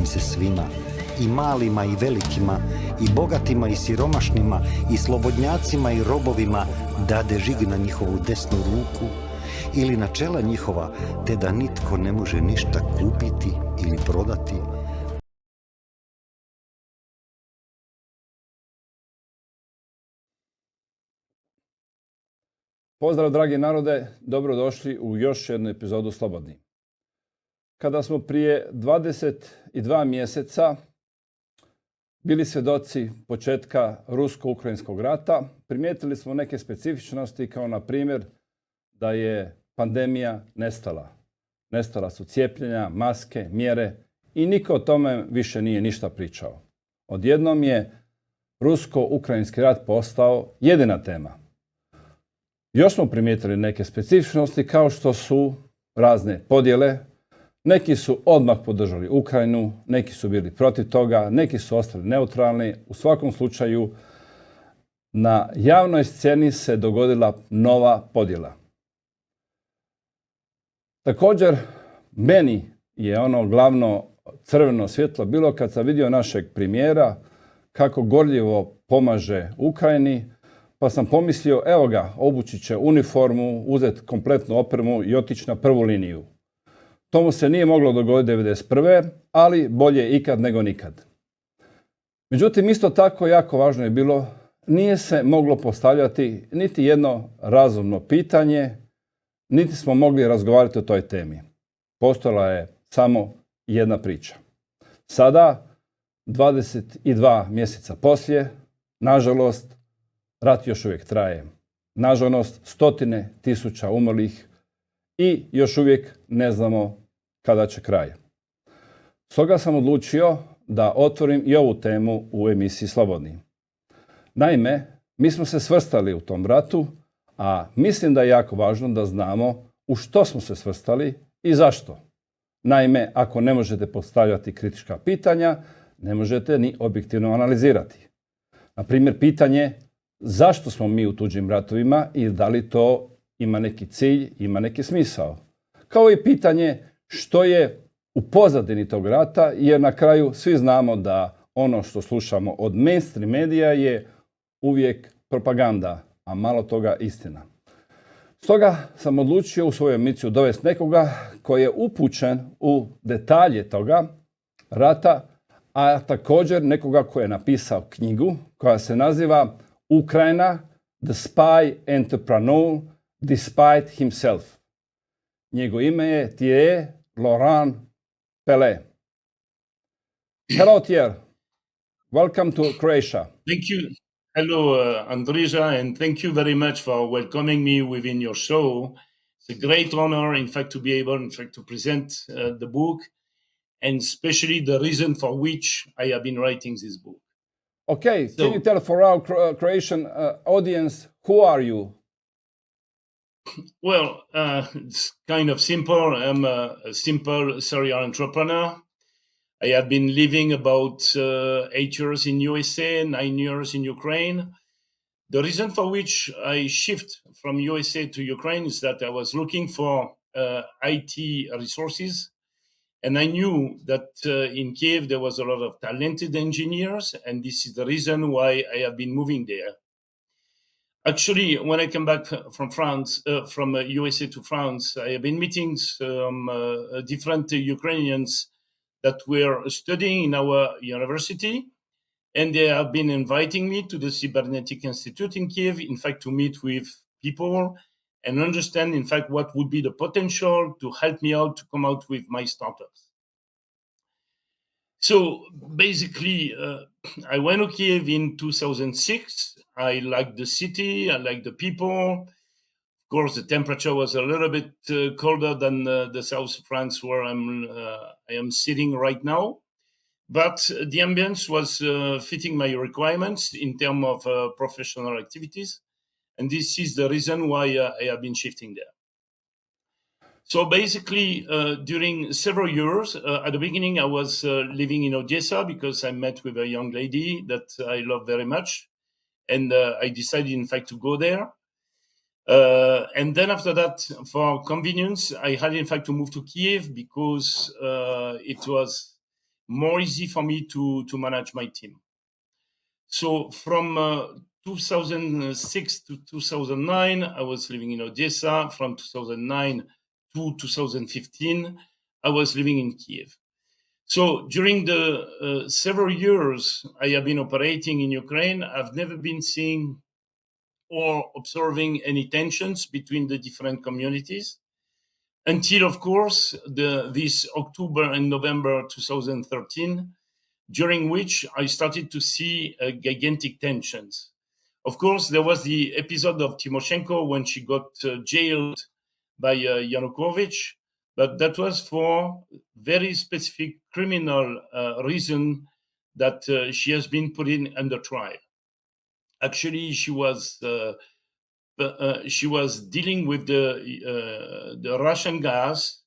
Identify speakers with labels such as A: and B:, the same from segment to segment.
A: im se svima, i malima i velikima, i bogatima i siromašnima, i slobodnjacima i robovima, dade žig na njihovu desnu ruku ili na čela njihova, te da nitko ne može ništa kupiti ili prodati.
B: Pozdrav, dragi narode, dobrodošli u još jednu epizodu Slobodni. Kada smo prije 22 mjeseca bili svjedoci početka rusko-ukrajinskog rata, primijetili smo neke specifičnosti, kao na primjer da je pandemija nestala. Nestala su cijepljenja, maske, mjere i niko o tome više nije ništa pričao. Odjednom je rusko-ukrajinski rat postao jedina tema. Još smo primijetili neke specifičnosti kao što su razne podjele. Neki su odmah podržali Ukrajinu, neki su bili protiv toga, neki su ostali neutralni. U svakom slučaju na javnoj sceni se dogodila nova podjela. Također, meni je ono glavno crveno svjetlo bilo kad sam vidio našeg premijera kako gorljivo pomaže Ukrajini, pa sam pomislio, evo ga, obući će uniformu, uzeti kompletnu opremu i otići na prvu liniju. To mu se nije moglo dogoditi 1991. ali bolje ikad nego nikad. Međutim, isto tako jako važno je bilo, nije se moglo postavljati niti jedno razumno pitanje, niti smo mogli razgovarati o toj temi. Postojala je samo jedna priča. Sada, 22 mjeseca poslije, nažalost, rat još uvijek traje. Nažalost, stotine tisuća umrlih i još uvijek ne znamo kada će kraj. Stoga sam odlučio da otvorim i ovu temu u emisiji Slobodni. Naime, mi smo se svrstali u tom ratu, a mislim da je jako važno da znamo u što smo se svrstali i zašto. Naime, ako ne možete postavljati kritička pitanja, ne možete ni objektivno analizirati. Na primjer, pitanje zašto smo mi u tuđim ratovima i da li to ima neki cilj, ima neki smisao. Kao i pitanje što je u pozadini tog rata, jer na kraju svi znamo da ono što slušamo od mainstream medija je uvijek propaganda, a malo toga istina. Stoga sam odlučio u svoju emisiju dovesti nekoga koji je upućen u detalje toga rata, a također nekoga koji je napisao knjigu koja se naziva Ukrajina, the spy entrepreneur despite himself. Njegovo ime je Thierry Laurent Pellet. Hello, Thierry. Welcome to Croatia.
C: Thank you. Hello, Andrija, and thank you very much for welcoming me within your show. It's a great honor, in fact, to be able, to present the book, and especially the reason for which I have been writing this book.
B: Okay, can you tell for our Croatian audience, who are you?
C: Well, it's kind of simple. I'm a simple serial entrepreneur. I have been living about 8 years in USA, 9 years in Ukraine. The reason for which I shift from USA to Ukraine is that I was looking for IT resources. And I knew that in Kiev there was a lot of talented engineers, and this is the reason why I have been moving there. Actually, when I came back from France, from USA to France, I have been meeting some different Ukrainians that were studying in our university, and they have been inviting me to the Cybernetic Institute in Kiev, in fact, to meet with people and understand, in fact, what would be the potential to help me out to come out with my startups. So basically, I went to Kiev in 2006. I liked the city, I liked the people. Of course, the temperature was a little bit colder than the south of France where I am sitting right now. But the ambience was fitting my requirements in terms of professional activities. And this is the reason why I have been shifting there. So basically, during several years, at the beginning, I was living in Odessa because I met with a young lady that I love very much. And I decided, in fact, to go there. And then after that, for convenience, I had, in fact, to move to Kiev because it was more easy for me to manage my team. So from 2006 to 2009, I was living in Odessa. From 2009 to 2015, I was living in Kiev. So during the several years I have been operating in Ukraine, I've never been seeing or observing any tensions between the different communities until, of course, this October and November 2013, during which I started to see gigantic tensions. Of course, there was the episode of Tymoshenko when she got jailed by Yanukovych, but that was for very specific criminal reason that she has been put in under trial. Actually, she was dealing with the Russian gas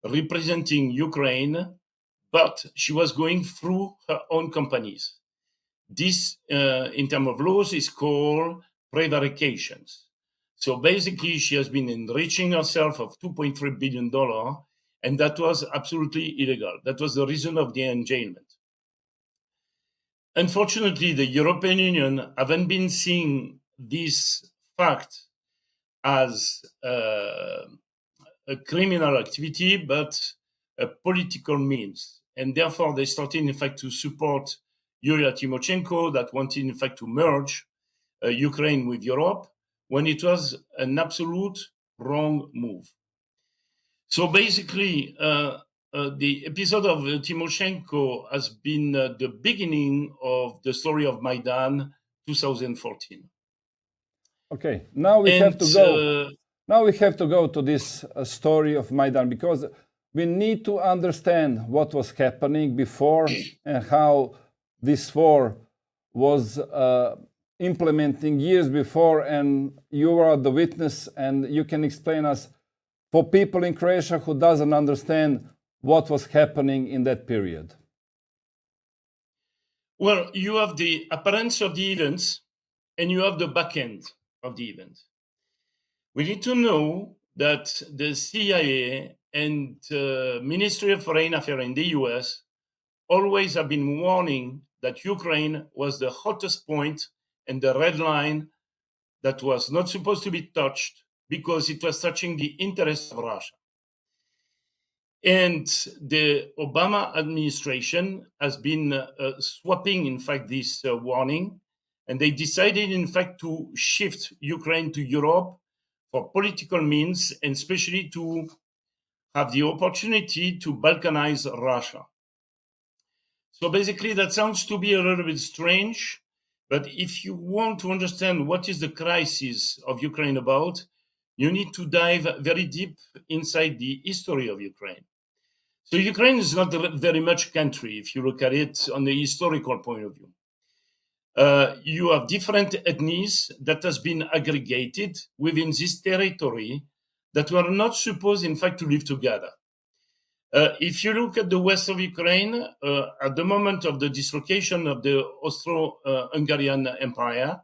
C: representing Ukraine, but she was going through her own companies. This, in terms of laws, is called prevarications. So basically, she has been enriching herself of $2.3 billion, and that was absolutely illegal. That was the reason of the enjailment. Unfortunately, the European Union haven't been seeing this fact as a criminal activity, but a political means. And therefore, they started, in fact, to support Yulia Tymoshenko, that wanted, in fact, to merge Ukraine with Europe, when it was an absolute wrong move. So basically, the episode of Tymoshenko has been the beginning of the story of Maidan 2014.
B: Okay, now we have to go. Now we have to go to this story of Maidan, because we need to understand what was happening before and how this war was implementing years before, and you are the witness, and you can explain us for people in Croatia who doesn't understand what was happening in that period.
C: Well, you have the appearance of the events and you have the back end of the event. We need to know that the CIA and Ministry of Foreign Affairs in the US always have been warning that Ukraine was the hottest point and the red line that was not supposed to be touched because it was touching the interests of Russia. And the Obama administration has been swapping, in fact, this warning, and they decided, in fact, to shift Ukraine to Europe for political means, and especially to have the opportunity to balkanize Russia. So basically, that sounds to be a little bit strange, but if you want to understand what is the crisis of Ukraine about, you need to dive very deep inside the history of Ukraine. So Ukraine is not very much country if you look at it on the historical point of view. You have different ethnies that has been aggregated within this territory that were not supposed, in fact, to live together. If you look at the west of Ukraine, at the moment of the dislocation of the Austro-Hungarian Empire,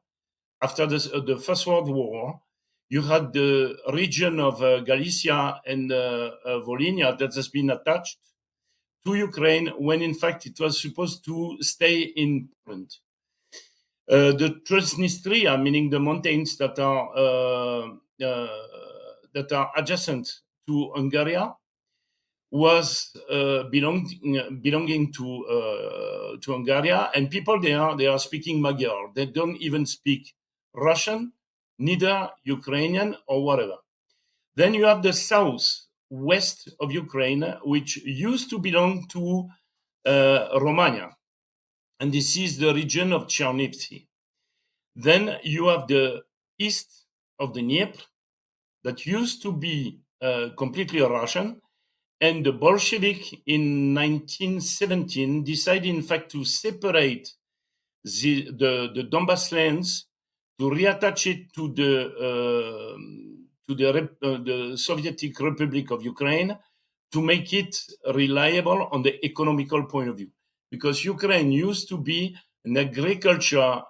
C: after the First World War, you had the region of Galicia and Volhynia that has been attached to Ukraine when, in fact, it was supposed to stay in Poland. The Transnistria, meaning the mountains that are adjacent to Hungary, was belonging to Hungary, and people there, they are speaking Magyar. They don't even speak Russian, neither Ukrainian or whatever. Then you have the southwest of Ukraine, which used to belong to Romania, and this is the region of Chernivtsi. Then you have the east of the Dnieper that used to be completely Russian, and the Bolshevik in 1917 decided, in fact, to separate the Donbas lands, to reattach it to the Soviet Republic of Ukraine, to make it reliable on the economical point of view. Because Ukraine used to be an agriculture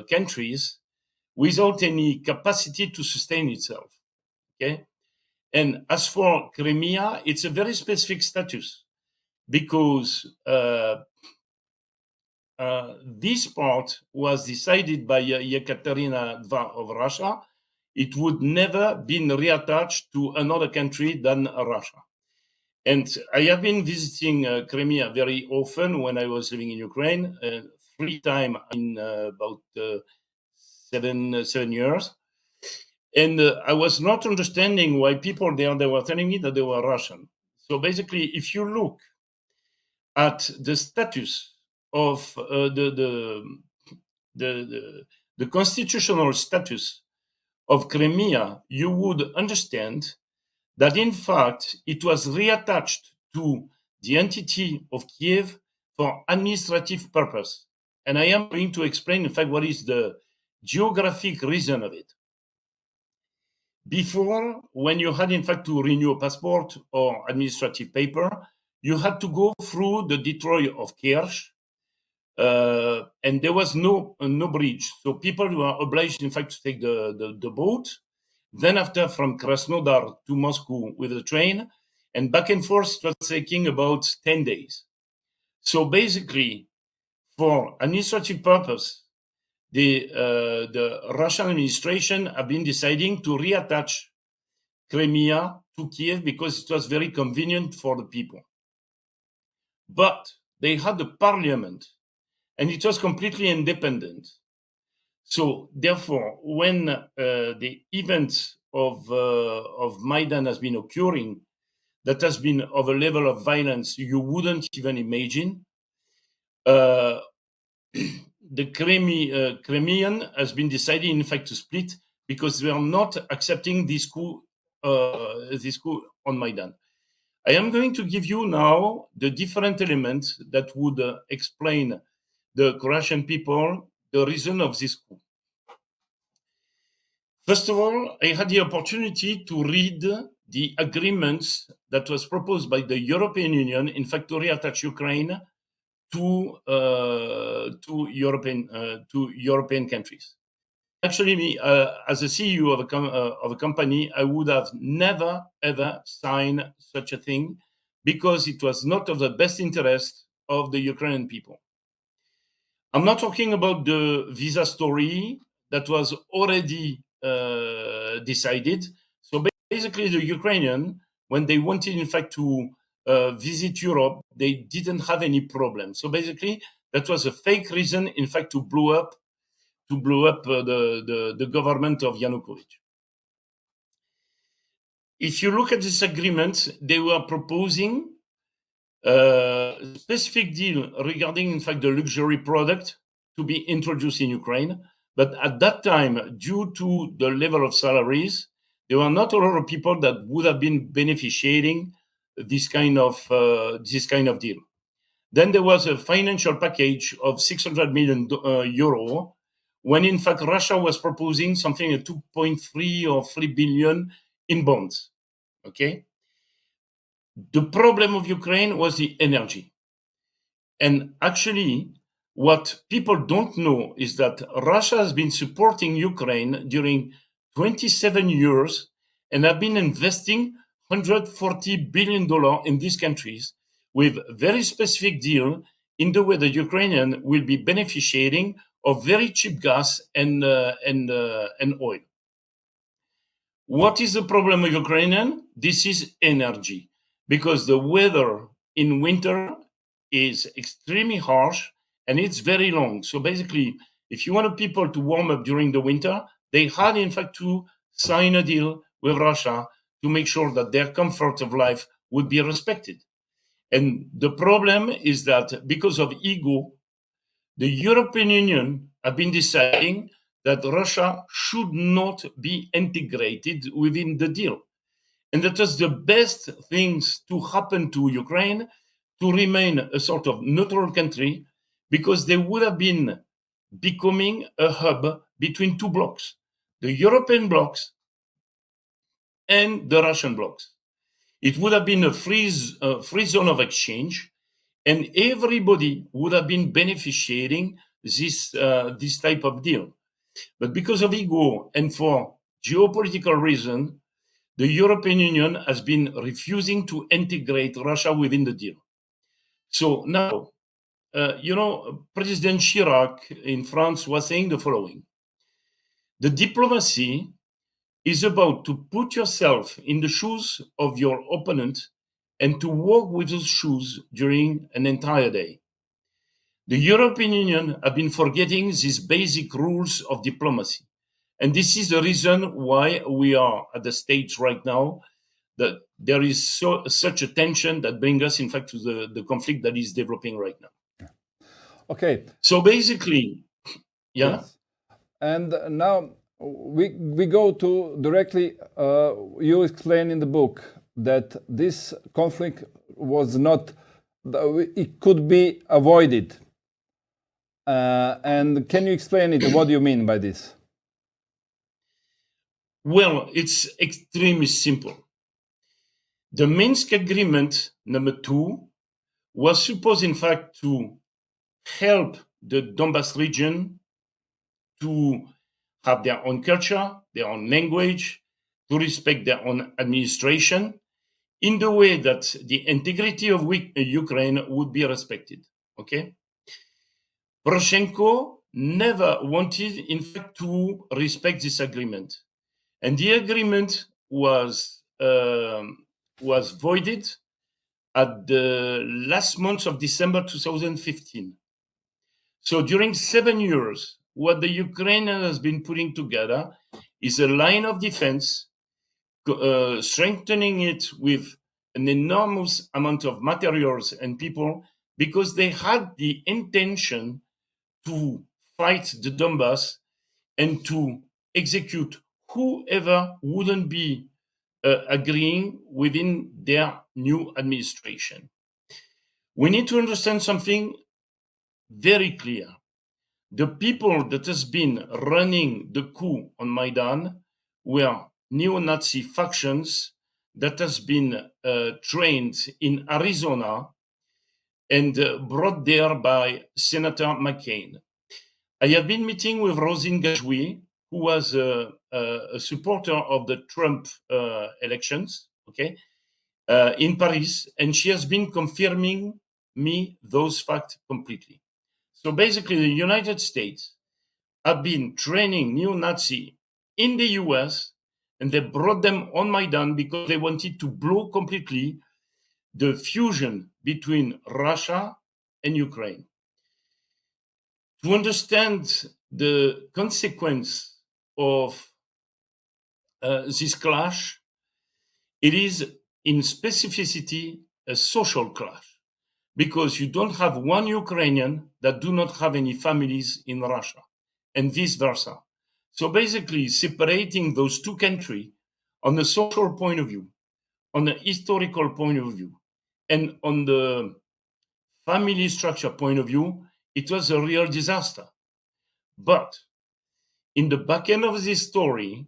C: country without any capacity to sustain itself. Okay. And as for Crimea, it's a very specific status because this part was decided by Ekaterina II of Russia. It would never been reattached to another country than Russia. And I have been visiting Crimea very often when I was living in Ukraine, 3 times in about 7 years. And I was not understanding why people there, they were telling me that they were Russian. So basically, if you look at the status of the constitutional status of Crimea, you would understand that in fact it was reattached to the entity of Kiev for administrative purpose. And I am going to explain, in fact, what is the geographic reason of it. Before, when you had, in fact, to renew a passport or administrative paper, you had to go through the Detroit of Kerch, and there was no bridge. So people were obliged, in fact, to take the boat. Then after, from Krasnodar to Moscow with a train, and back and forth, it was taking about 10 days. So basically, for administrative purpose, the Russian administration have been deciding to reattach Crimea to Kiev because it was very convenient for the people. But they had a parliament, and it was completely independent. So therefore, when the events of Maidan has been occurring, that has been of a level of violence you wouldn't even imagine, the Crimean has been decided, in fact, to split because they are not accepting this coup on Maidan. I am going to give you now the different elements that would explain the Croatian people the reason of this coup. First of all, I had the opportunity to read the agreements that was proposed by the European Union, in fact, to reattach Ukraine to European countries. Actually, me, as a CEO of a company, I would have never ever signed such a thing because it was not of the best interest of the Ukrainian people. I'm not talking about the visa story that was already decided. So basically, the Ukrainian, when they wanted, in fact, to visit Europe, they didn't have any problem. So basically, that was a fake reason, in fact, to blow up the government of Yanukovych. If you look at this agreement, they were proposing a specific deal regarding, in fact, the luxury product to be introduced in Ukraine. But at that time, due to the level of salaries, there were not a lot of people that would have been beneficiating this kind of deal. Then there was a financial package of 600 million euro, when in fact Russia was proposing something at 2.3 or 3 billion in bonds. Okay. The problem of Ukraine was the energy. And actually, what people don't know is that Russia has been supporting Ukraine during 27 years and have been investing $140 billion in these countries with very specific deal in the way the Ukrainian will be beneficiating of very cheap gas and oil. What is the problem of Ukrainian? This is energy, because the weather in winter is extremely harsh and it's very long. So basically, if you want people to warm up during the winter, they had in fact to sign a deal with Russia to make sure that their comfort of life would be respected. And the problem is that because of ego, the European Union have been deciding that Russia should not be integrated within the deal. And that was the best things to happen to Ukraine, to remain a sort of neutral country, because they would have been becoming a hub between two blocks, the European blocks and the Russian blocks. It would have been a free zone of exchange, and everybody would have been beneficiating this type of deal. But because of ego and for geopolitical reason, the European Union has been refusing to integrate Russia within the deal. So now, President Chirac in France was saying the following: the diplomacy is about to put yourself in the shoes of your opponent and to walk with those shoes during an entire day. The European Union have been forgetting these basic rules of diplomacy. And this is the reason why we are at the stage right now that there is such a tension that brings us, in fact, to the conflict that is developing right now.
B: Okay.
C: So basically, yeah.
B: Yes. And now we go to directly, you explain in the book that this conflict was not, it could be avoided. And can you explain it? What do you mean by this?
C: Well, it's extremely simple. The Minsk Agreement number 2 was supposed, in fact, to help the Donbas region to have their own culture, their own language, to respect their own administration, in the way that the integrity of Ukraine would be respected. Okay? Poroshenko never wanted, in fact, to respect this agreement. And the agreement was voided at the last month of December 2015. So during 7 years, what the Ukrainian has been putting together is a line of defense, strengthening it with an enormous amount of materials and people, because they had the intention to fight the Donbas and to execute whoever wouldn't be agreeing within their new administration. We need to understand something very clear. The people that has been running the coup on Maidan were neo-Nazi factions that has been trained in Arizona and brought there by Senator McCain. I have been meeting with Rosine Gajoui, who was a supporter of the Trump elections, okay, in Paris, and she has been confirming me those facts completely. So basically, the United States have been training neo-Nazi in the US, and they brought them on Maidan because they wanted to blow completely the fusion between Russia and Ukraine. To understand the consequence of this clash, it is in specificity a social clash, because you don't have one Ukrainian that do not have any families in Russia, and vice versa. So basically, separating those two countries on a social point of view, on a historical point of view, and on the family structure point of view, it was a real disaster. But in the back end of this story,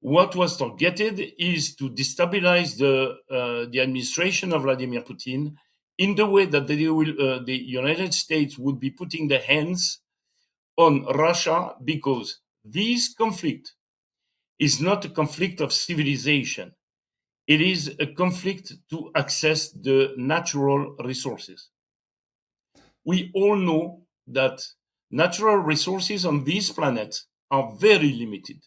C: what was targeted is to destabilize the administration of Vladimir Putin in the way that the United States would be putting their hands on Russia, because this conflict is not a conflict of civilization. It is a conflict to access the natural resources. We all know that natural resources on this planet are very limited.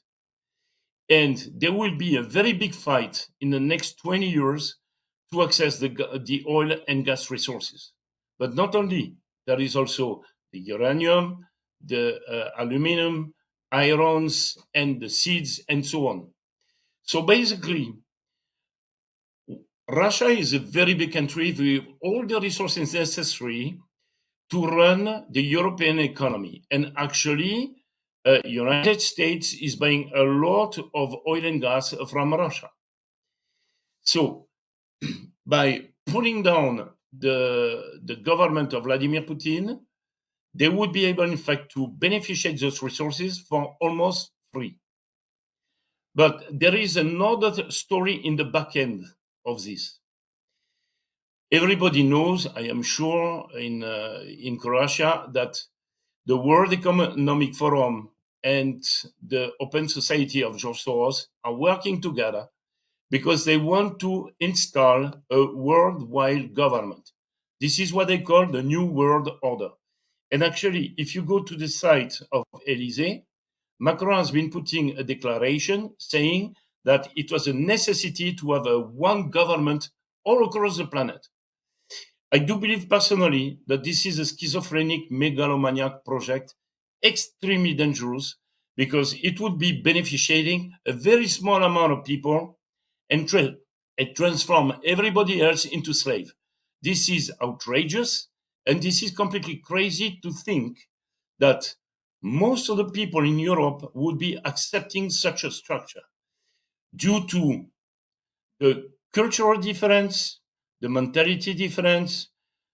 C: And there will be a very big fight in the next 20 years to access the oil and gas resources. But not only, there is also the uranium, the aluminum, irons, and the seeds, and so on. So basically, Russia is a very big country with all the resources necessary to run the European economy. And actually, United States is buying a lot of oil and gas from Russia. So by pulling down the government of Vladimir Putin, they would be able, in fact, to beneficiate those resources for almost free. But there is another story in the back end of this. Everybody knows, I am sure, in Croatia, that the World Economic Forum and the Open Society of George Soros are working together because they want to install a worldwide government. This is what they call the New World Order. And actually, if you go to the site of Élysée, Macron has been putting a declaration saying that it was a necessity to have a one government all across the planet. I do believe personally that this is a schizophrenic megalomaniac project, extremely dangerous, because it would be beneficiating a very small amount of people and transform everybody else into slave. This is outrageous, and this is completely crazy to think that most of the people in Europe would be accepting such a structure due to the cultural difference, the mentality difference,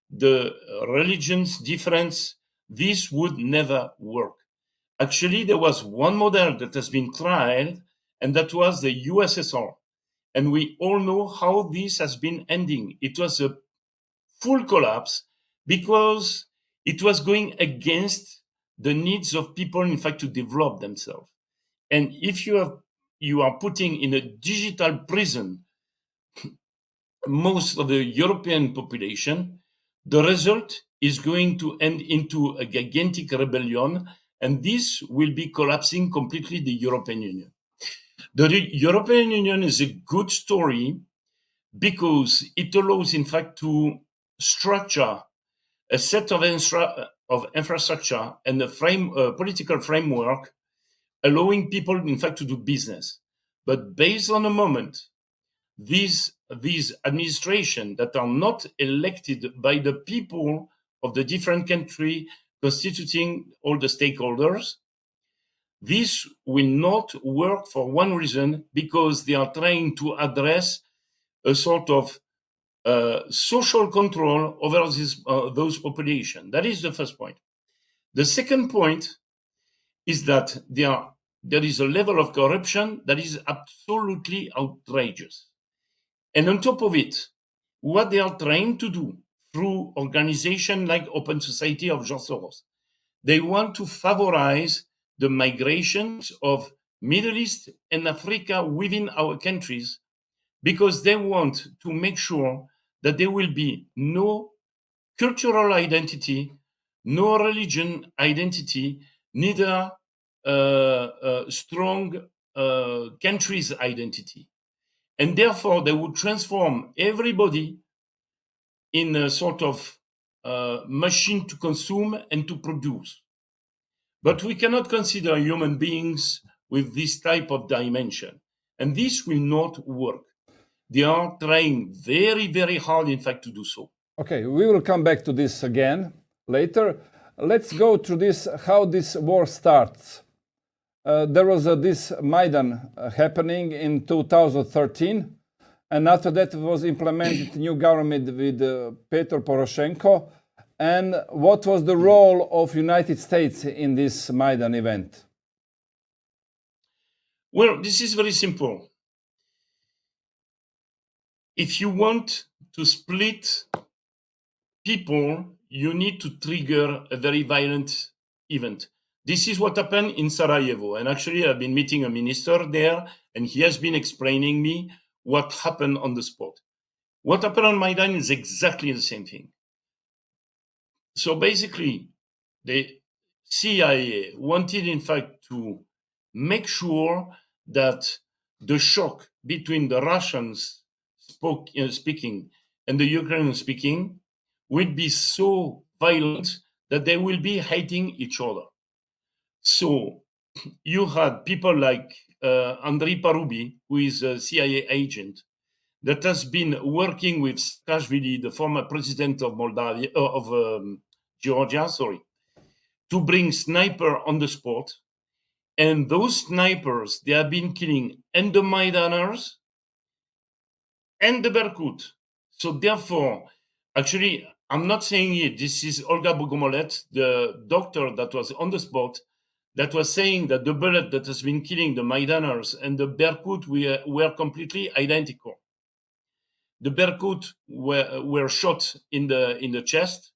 C: the religions difference. This would never work. Actually, there was one model that has been tried, and that was the USSR. And we all know how this has been ending. It was a full collapse because it was going against the needs of people, in fact, to develop themselves. And if you are putting in a digital prison most of the European population, the result is going to end into a gigantic rebellion, and this will be collapsing completely the European Union. The European Union is a good story because it allows, in fact, to structure a set of infrastructure and a political framework allowing people, in fact, to do business. But based on a moment, these administrations that are not elected by the people of the different country constituting all the stakeholders, this will not work for one reason, because they are trying to address a sort of social control over those populations. That is the first point. The second point is that there is a level of corruption that is absolutely outrageous. And on top of it, what they are trying to do through organizations like Open Society of Jean Soros, they want to favorize the migrations of Middle East and Africa within our countries, because they want to make sure that there will be no cultural identity, no religion identity, neither strong country's identity. And therefore, they would transform everybody in a sort of machine to consume and to produce. But we cannot consider human beings with this type of dimension. And this will not work. They are trying very, very hard, in fact, to do so.
B: Okay, we will come back to this again later. Let's go through this, how this war starts. There was this Maidan happening in 2013, and after that was implemented new government with Petro Poroshenko. And what was the role of United States in this Maidan event?
C: Well, this is very simple. If you want to split people, you need to trigger a very violent event. This is what happened in Sarajevo. And actually, I've been meeting a minister there, and he has been explaining me what happened on the spot. What happened on Maidan is exactly the same thing. So basically, the CIA wanted, in fact, to make sure that the shock between the Russians speaking and the Ukrainians speaking will be so violent that they will be hating each other. So you had people like Andrei Parubi, who is a CIA agent, that has been working with Saakashvili, the former president of Georgia, to bring sniper on the spot. And those snipers, they have been killing and the Maidaners and the Berkut. So therefore, actually, I'm not saying it. This is Olga Bogomolet, the doctor that was on the spot, that was saying that the bullet that has been killing the Maidaners and the Berkut were completely identical. The Berkut were shot in the chest,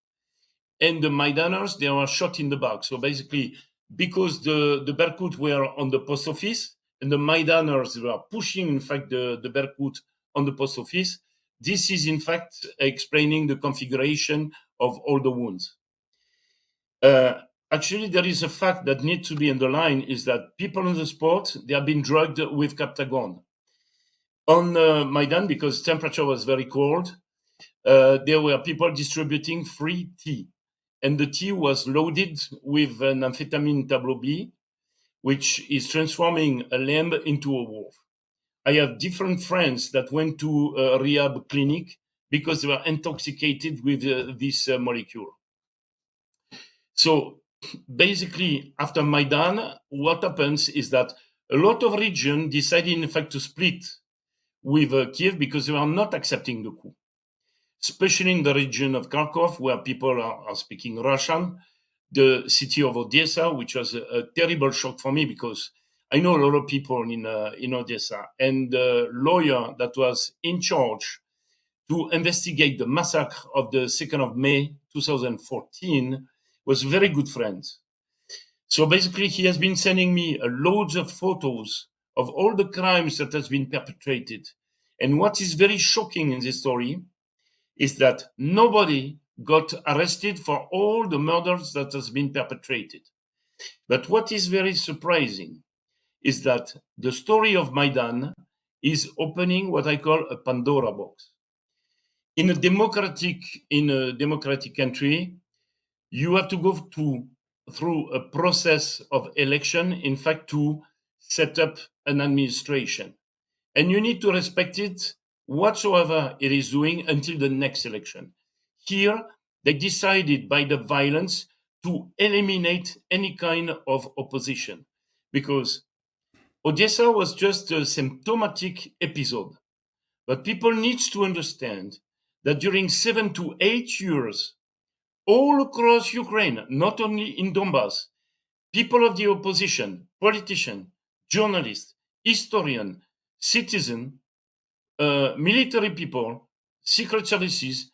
C: and the Maidaners, they were shot in the back. So basically, because the Berkut were on the post office and the Maidaners were pushing, in fact, the Berkut on the post office, this is in fact explaining the configuration of all the wounds. Actually, there is a fact that needs to be underlined, is that people in the sport, they have been drugged with Captagon. On Maidan, because temperature was very cold, there were people distributing free tea. And the tea was loaded with an amphetamine tableau B, which is transforming a lamb into a wolf. I have different friends that went to a rehab clinic because they were intoxicated with this molecule. So basically, after Maidan, what happens is that a lot of regions decided, in fact, to split with Kiev because they were not accepting the coup, especially in the region of Kharkov, where people are speaking Russian, the city of Odessa, which was a terrible shock for me because I know a lot of people in Odessa, and the lawyer that was in charge to investigate the massacre of the 2nd of May 2014 was very good friends. So basically, he has been sending me loads of photos of all the crimes that has been perpetrated. And what is very shocking in this story is that nobody got arrested for all the murders that has been perpetrated. But what is very surprising is that the story of Maidan is opening what I call a Pandora box. In a democratic country, you have to go through a process of election, in fact, to set up an administration. And you need to respect it whatsoever it is doing until the next election. Here, they decided by the violence to eliminate any kind of opposition because Odessa was just a symptomatic episode. But people need to understand that during 7 to 8 years, all across Ukraine, not only in Donbass, people of the opposition, politicians, journalists, historians, citizens, military people, secret services,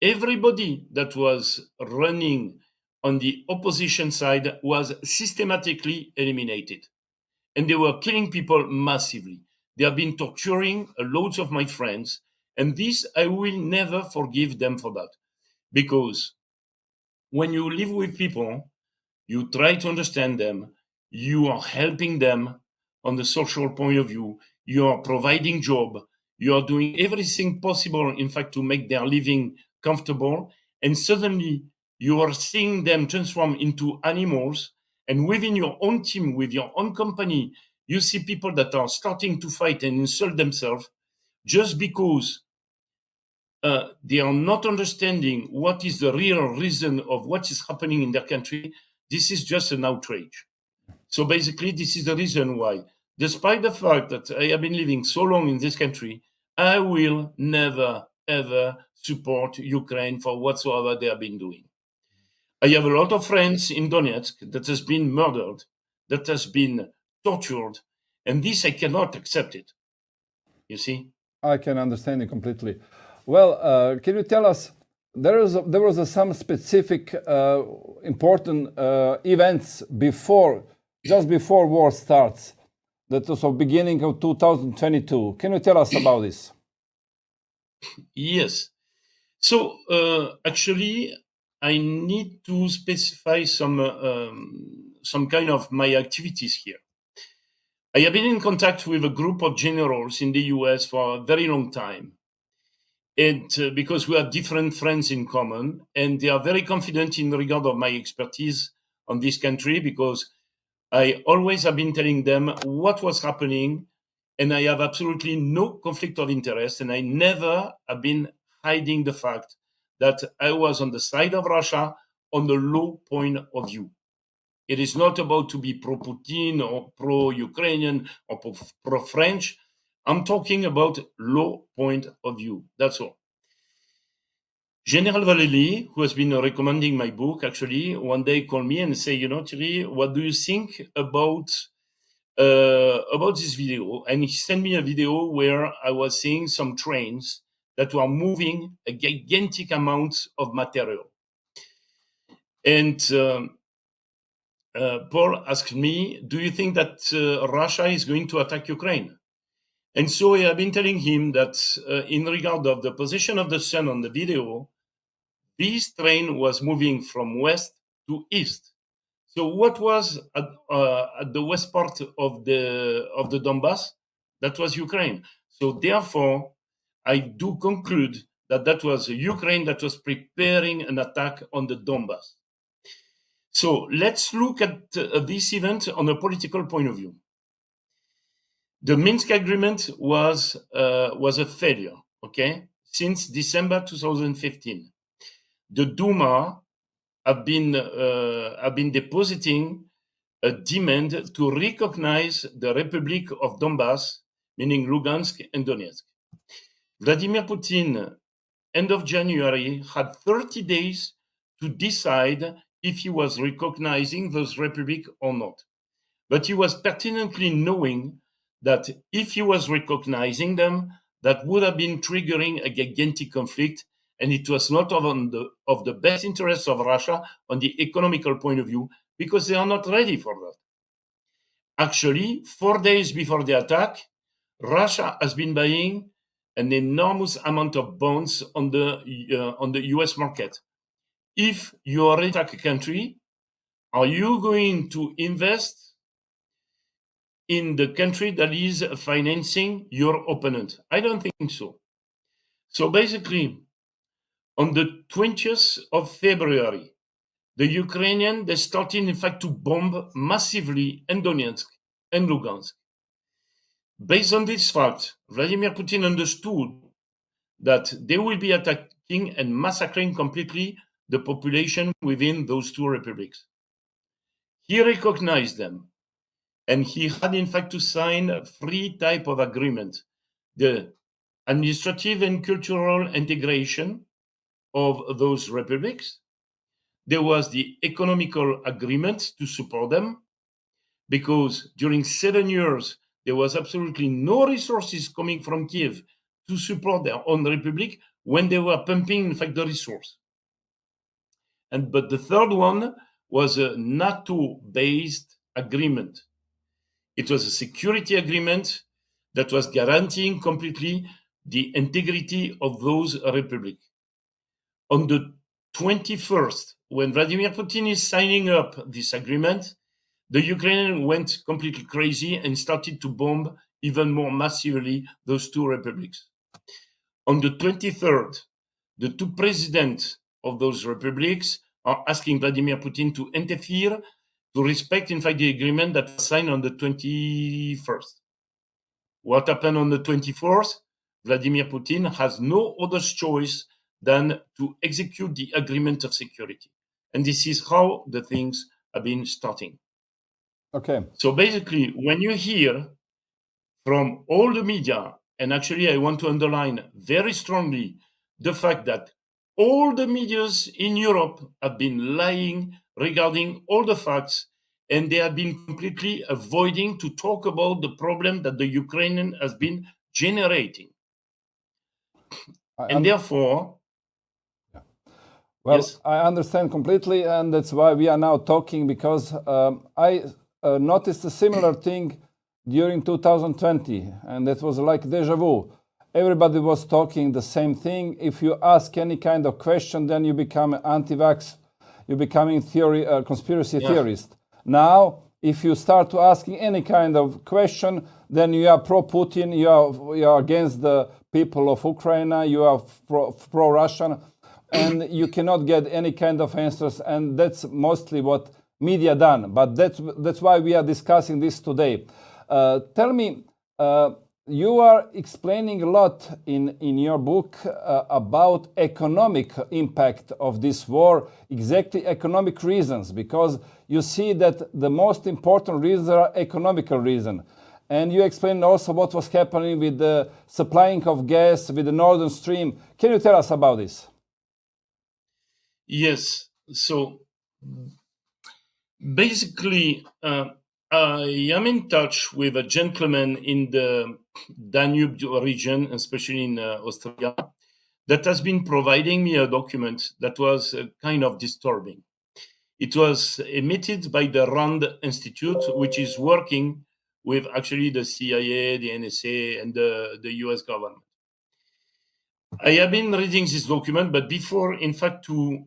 C: everybody that was running on the opposition side was systematically eliminated. And they were killing people massively. They have been torturing loads of my friends. And this, I will never forgive them for that. Because when you live with people, you try to understand them, you are helping them on the social point of view, you are providing job, you are doing everything possible, in fact, to make their living comfortable, and suddenly you are seeing them transform into animals, and within your own team, with your own company, you see people that are starting to fight and insult themselves just because they are not understanding what is the real reason of what is happening in their country. This is just an outrage. So basically, this is the reason why, despite the fact that I have been living so long in this country, I will never, ever support Ukraine for whatsoever they have been doing. I have a lot of friends in Donetsk that has been murdered, that has been tortured, and this I cannot accept it. You see?
B: I can understand it completely. Well, can you tell us, there was some specific important events just before war starts, that was the beginning of 2022. Can you tell us about this?
C: Yes. So actually, I need to specify some kind of my activities here. I have been in contact with a group of generals in the US for a very long time. And because we have different friends in common, and they are very confident in regard of my expertise on this country, because I always have been telling them what was happening, and I have absolutely no conflict of interest, and I never have been hiding the fact that I was on the side of Russia on the low point of view. It is not about to be pro-Putin or pro-Ukrainian or pro-French. I'm talking about low point of view. That's all. General Vallely, who has been recommending my book, actually, one day called me and say, Thierry, what do you think about this video? And he sent me a video where I was seeing some trains that were moving a gigantic amount of material. And Paul asked me, do you think that Russia is going to attack Ukraine? And so I have been telling him that in regard of the position of the sun on the video, this train was moving from west to east. So what was at the west part of the Donbass? That was Ukraine. So therefore, I do conclude that that was Ukraine that was preparing an attack on the Donbass. So let's look at this event on a political point of view. The Minsk agreement was a failure, okay, since December 2015. The Duma have been depositing a demand to recognize the Republic of Donbass, meaning Lugansk and Donetsk. Vladimir Putin, end of January, had 30 days to decide if he was recognizing those republics or not. But he was pertinently knowing that if he was recognizing them, that would have been triggering a gigantic conflict, and it was not of the best interests of Russia on the economical point of view, because they are not ready for that. Actually, 4 days before the attack, Russia has been buying an enormous amount of bonds on the US market. If you are a country, are you going to invest in the country that is financing your opponent? I don't think so. So basically, on the 20th of February, the Ukrainians, they started, in fact, to bomb massively in Donetsk and Lugansk. Based on this fact, Vladimir Putin understood that they will be attacking and massacring completely the population within those two republics. He recognized them, and he had, in fact, to sign 3 types of agreement: the administrative and cultural integration of those republics. There was the economical agreement to support them, because during 7 years, there was absolutely no resources coming from Kiev to support their own republic when they were pumping, in fact, the resource. But the third one was a NATO-based agreement. It was a security agreement that was guaranteeing completely the integrity of those republics. On the 21st, when Vladimir Putin is signing up this agreement, the Ukrainians went completely crazy and started to bomb even more massively those two republics. On the 23rd, the 2 presidents of those republics are asking Vladimir Putin to interfere, to respect, in fact, the agreement that was signed on the 21st. What happened on the 24th? Vladimir Putin has no other choice than to execute the agreement of security. And this is how the things have been starting.
B: Okay.
C: So basically, when you hear from all the media, and actually I want to underline very strongly the fact that all the medias in Europe have been lying regarding all the facts, and they have been completely avoiding to talk about the problem that the Ukrainian has been generating. And therefore,
B: well,
C: yes.
B: I understand completely, and that's why we are now talking, because I noticed a similar thing during 2020, and that was like deja vu. Everybody was talking the same thing. If you ask any kind of question, then you become anti-vax, you're becoming conspiracy theorist. Now, if you start to asking any kind of question, then you are pro-Putin, you are against the people of Ukraine, you are pro-Russian, and you cannot get any kind of answers, and that's mostly what media done. But that's why we are discussing this today. Tell me, you are explaining a lot in your book about economic impact of this war, exactly economic reasons, because you see that the most important reasons are economical reasons. And you explained also what was happening with the supplying of gas with the Northern Stream. Can you tell us about this?
C: Yes. So basically, I am in touch with a gentleman in the Danube region, especially in Austria, that has been providing me a document that was kind of disturbing. It was emitted by the RAND Institute, which is working with actually the CIA, the NSA, and the US government. I have been reading this document, but before, in fact, to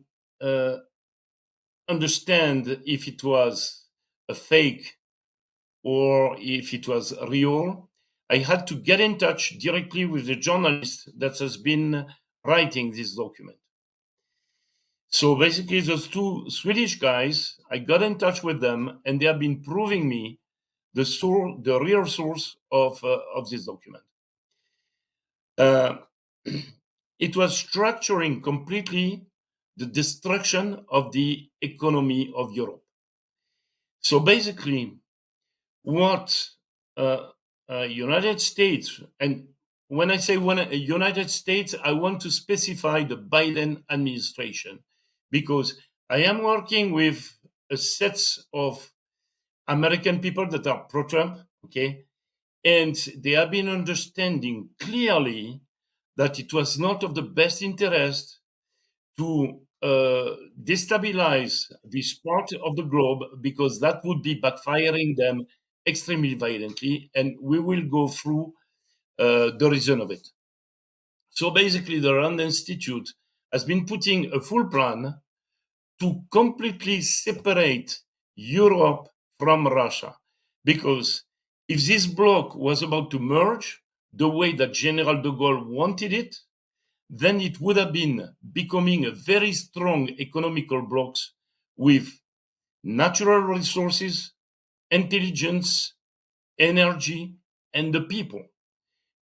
C: understand if it was a fake or if it was real, I had to get in touch directly with the journalist that has been writing this document. So basically, those two Swedish guys, I got in touch with them, and they have been proving me the real source of this document. It was structuring completely the destruction of the economy of Europe. So basically, what United States, and when I say United States, I want to specify the Biden administration, because I am working with a set of American people that are pro-Trump, okay, and they have been understanding clearly that it was not of the best interest to destabilize this part of the globe, because that would be backfiring them extremely violently, and we will go through the reason of it. So basically, the Rand Institute has been putting a full plan to completely separate Europe from Russia, because if this bloc was about to merge the way that General de Gaulle wanted it, then it would have been becoming a very strong economical bloc with natural resources, intelligence, energy, and the people.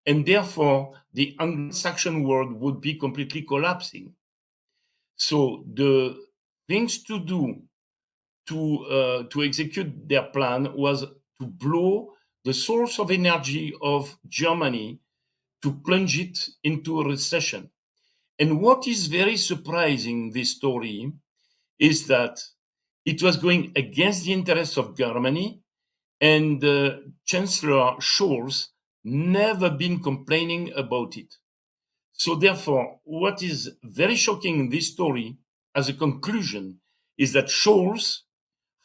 C: And therefore, the Anglo-Saxon world would be completely collapsing. So the things to do to execute their plan was to blow the source of energy of Germany, to plunge it into a recession. And what is very surprising in this story is that it was going against the interests of Germany, and Chancellor Scholz never been complaining about it. So therefore, what is very shocking in this story as a conclusion is that Scholz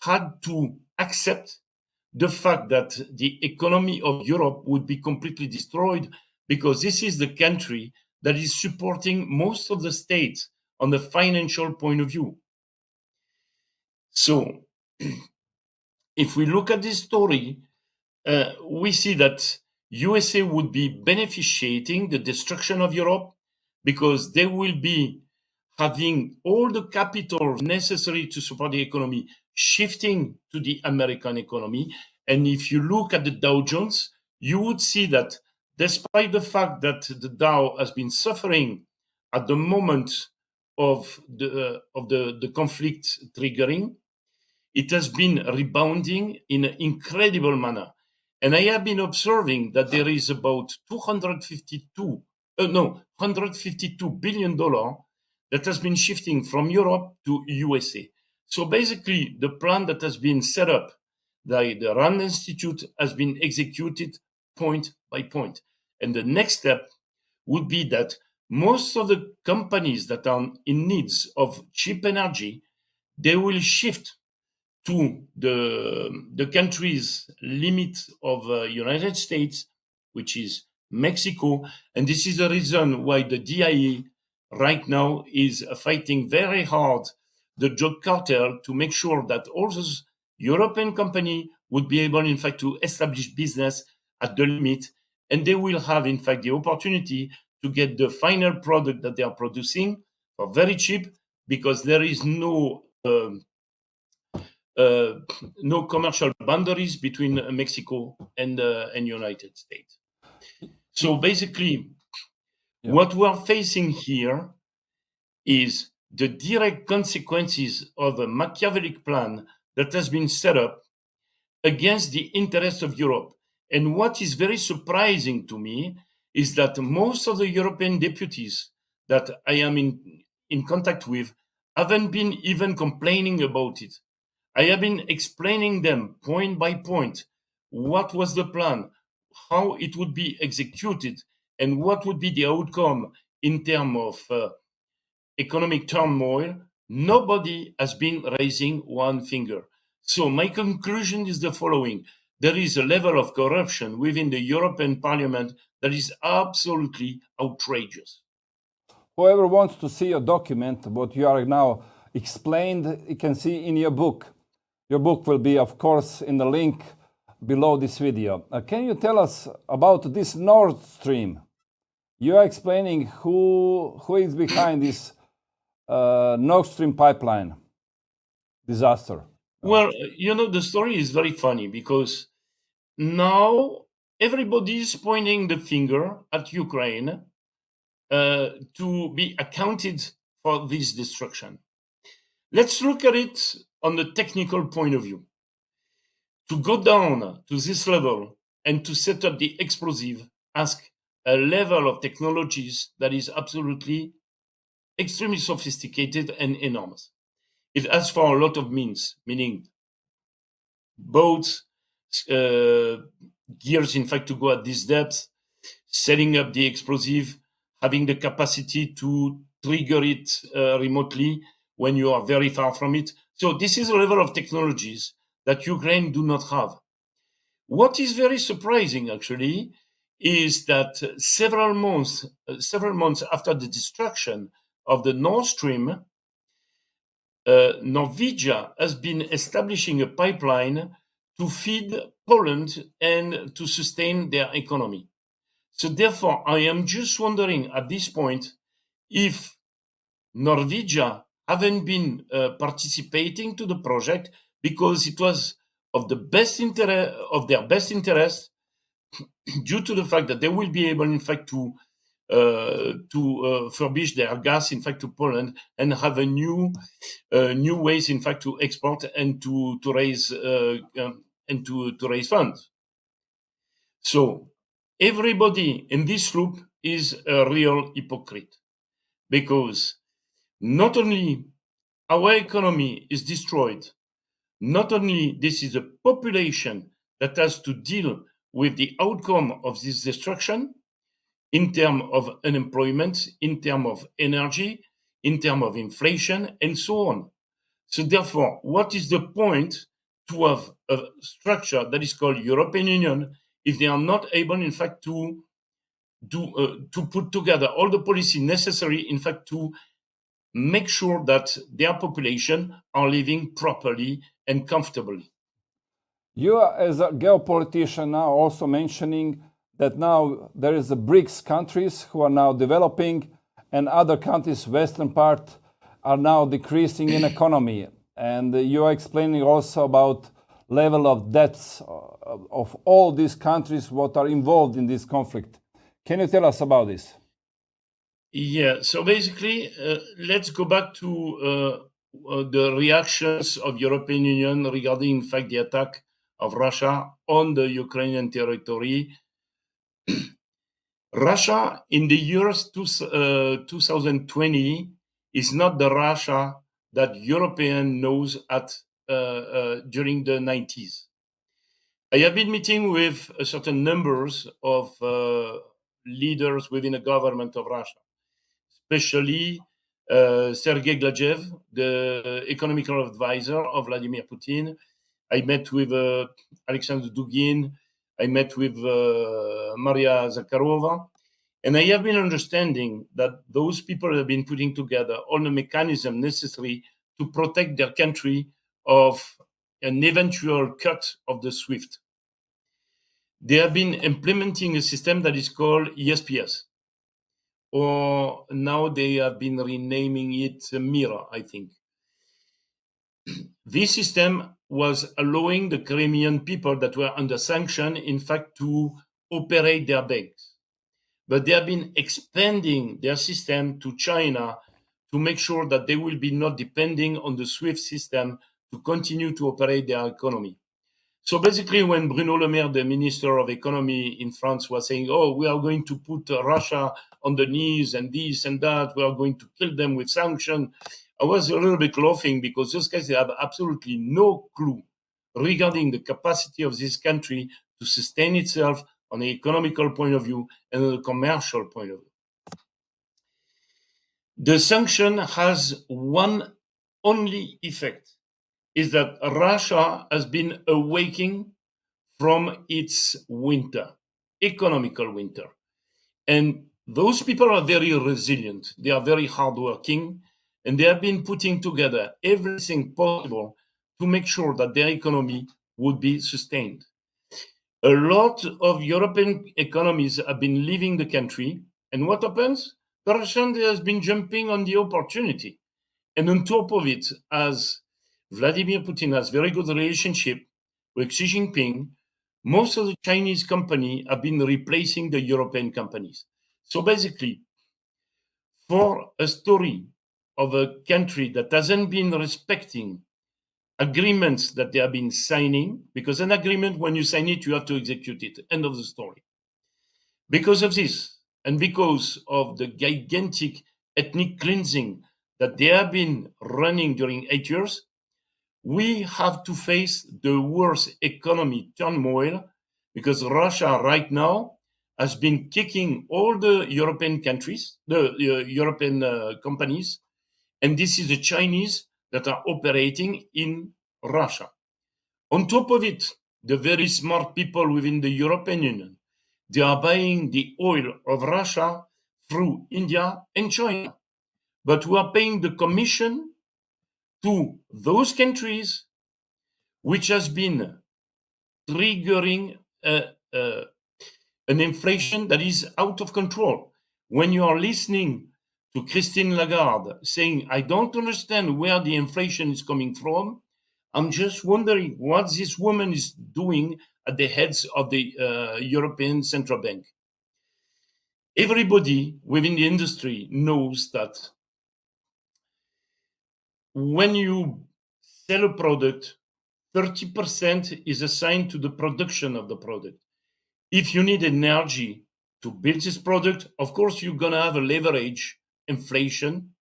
C: had to accept the fact that the economy of Europe would be completely destroyed, because this is the country that is supporting most of the states on the financial point of view. So if we look at this story, we see that USA would be beneficiating the destruction of Europe, because they will be having all the capital necessary to support the economy shifting to the American economy. And if you look at the Dow Jones, you would see that despite the fact that the Dow has been suffering at the moment of the conflict triggering, it has been rebounding in an incredible manner. And I have been observing that there is about $152 billion that has been shifting from Europe to USA. So basically, the plan that has been set up by the Rand Institute has been executed point by point. And the next step would be that most of the companies that are in needs of cheap energy, they will shift to the country's limit of United States, which is Mexico. And this is the reason why the DIA right now is fighting very hard the drug cartel to make sure that all those European companies would be able, in fact, to establish business at the limit, and they will have, in fact, the opportunity to get the final product that they are producing for very cheap, because there is no commercial boundaries between Mexico and United States. So basically, what we are facing here is the direct consequences of a Machiavellic plan that has been set up against the interests of Europe. And what is very surprising to me is that most of the European deputies that I am in contact with haven't been even complaining about it. I have been explaining them point by point what was the plan, how it would be executed, and what would be the outcome in terms of economic turmoil. Nobody has been raising one finger. So my conclusion is the following. there is a level of corruption within the European Parliament that is absolutely outrageous.
B: Whoever wants to see a document, what you are now explained, you can see in your book. Your book will be, of course, in the link below this video. Can you tell us about this Nord Stream? You are explaining who is behind this Nord Stream pipeline disaster.
C: Well, the story is very funny because now everybody is pointing the finger at Ukraine to be accounted for this destruction. Let's look at it on the technical point of view. To go down to this level and to set up the explosive asks a level of technologies that is absolutely extremely sophisticated and enormous. It asks for a lot of means, meaning boats, gears, in fact, to go at this depth, setting up the explosive, having the capacity to trigger it remotely when you are very far from it. So this is a level of technologies that Ukraine do not have. What is very surprising, actually, is that several months after the destruction of the Nord Stream, Norwegia has been establishing a pipeline to feed Poland and to sustain their economy. So therefore, I am just wondering at this point if Norwegia haven't been participating to the project because it was of their best interest due to the fact that they will be able, in fact, to furbish their gas, in fact, to Poland and have a new ways, in fact, to export and to raise funds. So everybody in this loop is a real hypocrite because not only our economy is destroyed, not only this is a population that has to deal with the outcome of this destruction in terms of unemployment, in terms of energy, in terms of inflation, and so on. So therefore, what is the point to have a structure that is called European Union if they are not able, in fact, to put together all the policy necessary, in fact, to make sure that their population are living properly and comfortably?
B: You, as a geopolitician, are also mentioning that now there is the BRICS countries who are now developing, and other countries, western part, are now decreasing in economy. And you are explaining also about level of debts of all these countries what are involved in this conflict. Can you tell us about this?
C: Yeah, so basically, let's go back to the reactions of European Union regarding, in fact, the attack of Russia on the Ukrainian territory. Russia in the years 2020 is not the Russia that European knows during the 90s. I have been meeting with a certain numbers of leaders within the government of Russia, especially Sergei Gladyev, the economical advisor of Vladimir Putin. I met with Alexander Dugin. I met with Maria Zakharova. And I have been understanding that those people have been putting together all the mechanism necessary to protect their country of an eventual cut of the SWIFT. They have been implementing a system that is called ESPS, or now they have been renaming it Mira, I think. This system was allowing the Crimean people that were under sanction, in fact, to operate their banks. But they have been expanding their system to China to make sure that they will be not depending on the SWIFT system to continue to operate their economy. So basically, when Bruno Le Maire, the Minister of Economy in France, was saying, oh, we are going to put Russia on the knees and this and that, we are going to kill them with sanctions, I was a little bit laughing because those guys, they have absolutely no clue regarding the capacity of this country to sustain itself on an economical point of view and on a commercial point of view. The sanction has one only effect, is that Russia has been awaking from its winter, economical winter. And those people are very resilient. They are very hardworking, and they have been putting together everything possible to make sure that their economy would be sustained. A lot of European economies have been leaving the country, and what happens? The Russian has been jumping on the opportunity. And on top of it, as Vladimir Putin has very good relationship with Xi Jinping, most of the Chinese companies have been replacing the European companies. So basically, for a story of a country that hasn't been respecting agreements that they have been signing, because an agreement, when you sign it, you have to execute it. End of the story. Because of this, and because of the gigantic ethnic cleansing that they have been running during 8 years, we have to face the worst economic turmoil, because Russia right now has been kicking all the European countries, the European companies, and this is the Chinese that are operating in Russia. On top of it, the very smart people within the European Union, they are buying the oil of Russia through India and China. But we are paying the commission to those countries which has been triggering an inflation that is out of control. When you are listening to Christine Lagarde saying, I don't understand where the inflation is coming from, I'm just wondering what this woman is doing at the heads of the European Central Bank. Everybody within the industry knows that when you sell a product, 30% is assigned to the production of the product. If you need energy to build this product, of course, you're going to have a leverage inflation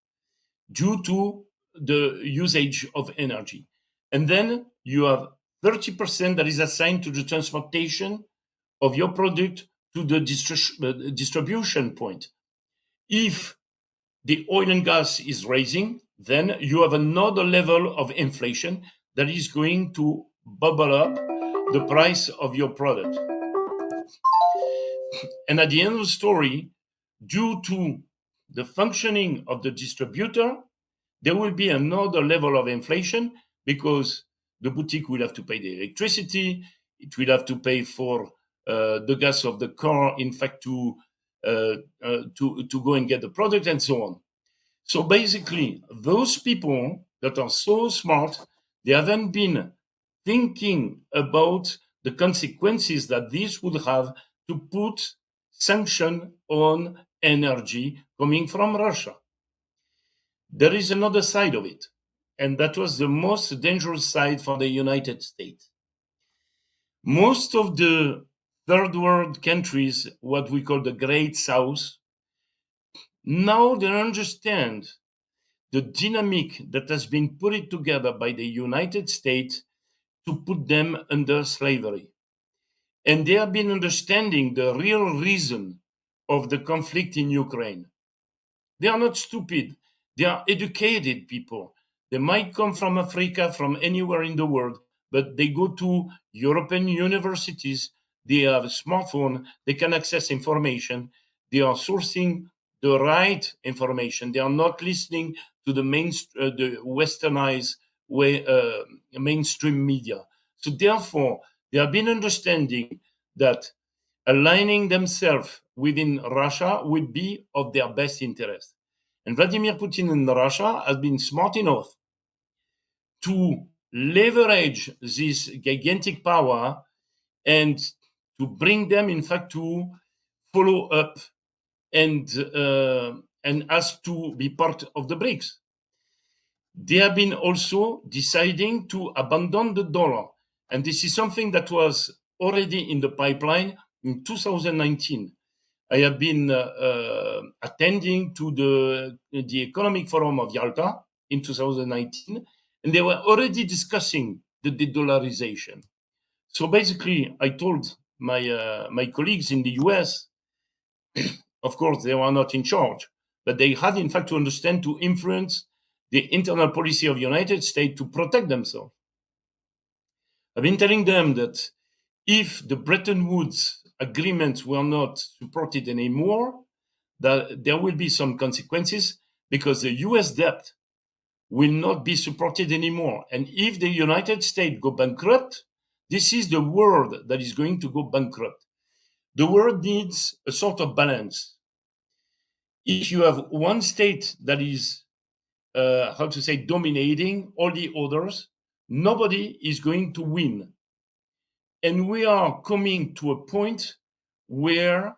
C: due to the usage of energy. And then you have 30% that is assigned to the transportation of your product to the distribution point. If the oil and gas is rising, then you have another level of inflation that is going to bubble up the price of your product. And at the end of the story, due to the functioning of the distributor, there will be another level of inflation because the boutique will have to pay the electricity, it will have to pay for the gas of the car, in fact, to go and get the product and so on. So basically, those people that are so smart, they haven't been thinking about the consequences that this would have to put sanction on energy coming from Russia. There is another side of it, and that was the most dangerous side for the United States. Most of the third world countries, what we call the Great South, now they understand the dynamic that has been put together by the United States to put them under slavery. And they have been understanding the real reason of the conflict in Ukraine. They are not stupid. They are educated people. They might come from Africa, from anywhere in the world, but they go to European universities. They have a smartphone. They can access information. They are sourcing the right information. They are not listening to the westernized way, mainstream media. So therefore, they have been understanding that aligning themselves within Russia would be of their best interest. And Vladimir Putin in Russia has been smart enough to leverage this gigantic power and to bring them, in fact, to follow up and ask to be part of the BRICS. They have been also deciding to abandon the dollar. And this is something that was already in the pipeline in 2019. I have been attending to the Economic Forum of Yalta in 2019, and they were already discussing the de-dollarization. So basically, I told my colleagues in the US, of course, they were not in charge, but they had, in fact, to understand, to influence the internal policy of the United States to protect themselves. I've been telling them that if the Bretton Woods agreements were not supported anymore, that there will be some consequences because the US debt will not be supported anymore. And if the United States go bankrupt, this is the world that is going to go bankrupt. The world needs a sort of balance. If you have one state that is, dominating all the others, nobody is going to win. And we are coming to a point where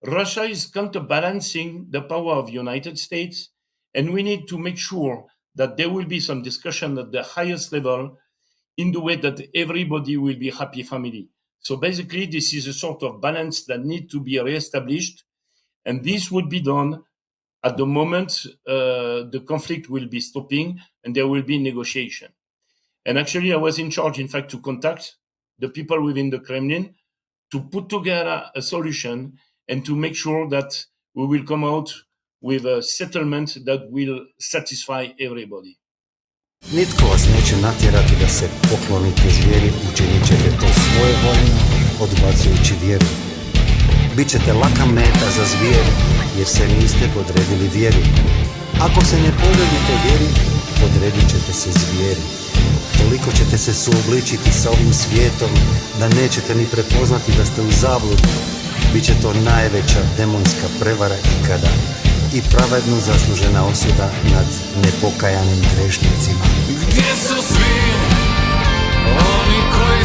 C: Russia is counterbalancing the power of the United States, and we need to make sure that there will be some discussion at the highest level in the way that everybody will be happy family. So basically, this is a sort of balance that needs to be reestablished, and this would be done at the moment the conflict will be stopping and there will be negotiation. And actually, I was in charge, in fact, to contact the people within the Kremlin to put together a solution and to make sure that we will come out with a settlement that will satisfy everybody.
A: Nitko vas neće natjerati da se poklonite zvijeri, učinit ćete to svojevoljno, odbacujući vjeru. Bićete laka meta za zvijer, jer se niste podredili vjeri. Ako se ne podredite vjeri, podredit ćete se zvijeri. Toliko ćete se suobličiti sa ovim svijetom, da nećete ni prepoznati da ste u zabludi. Biće to najveća demonska prevara ikada i pravedno zaslužena osuda nad nepokajanim grešnicima.
D: Gdje su svi oni koji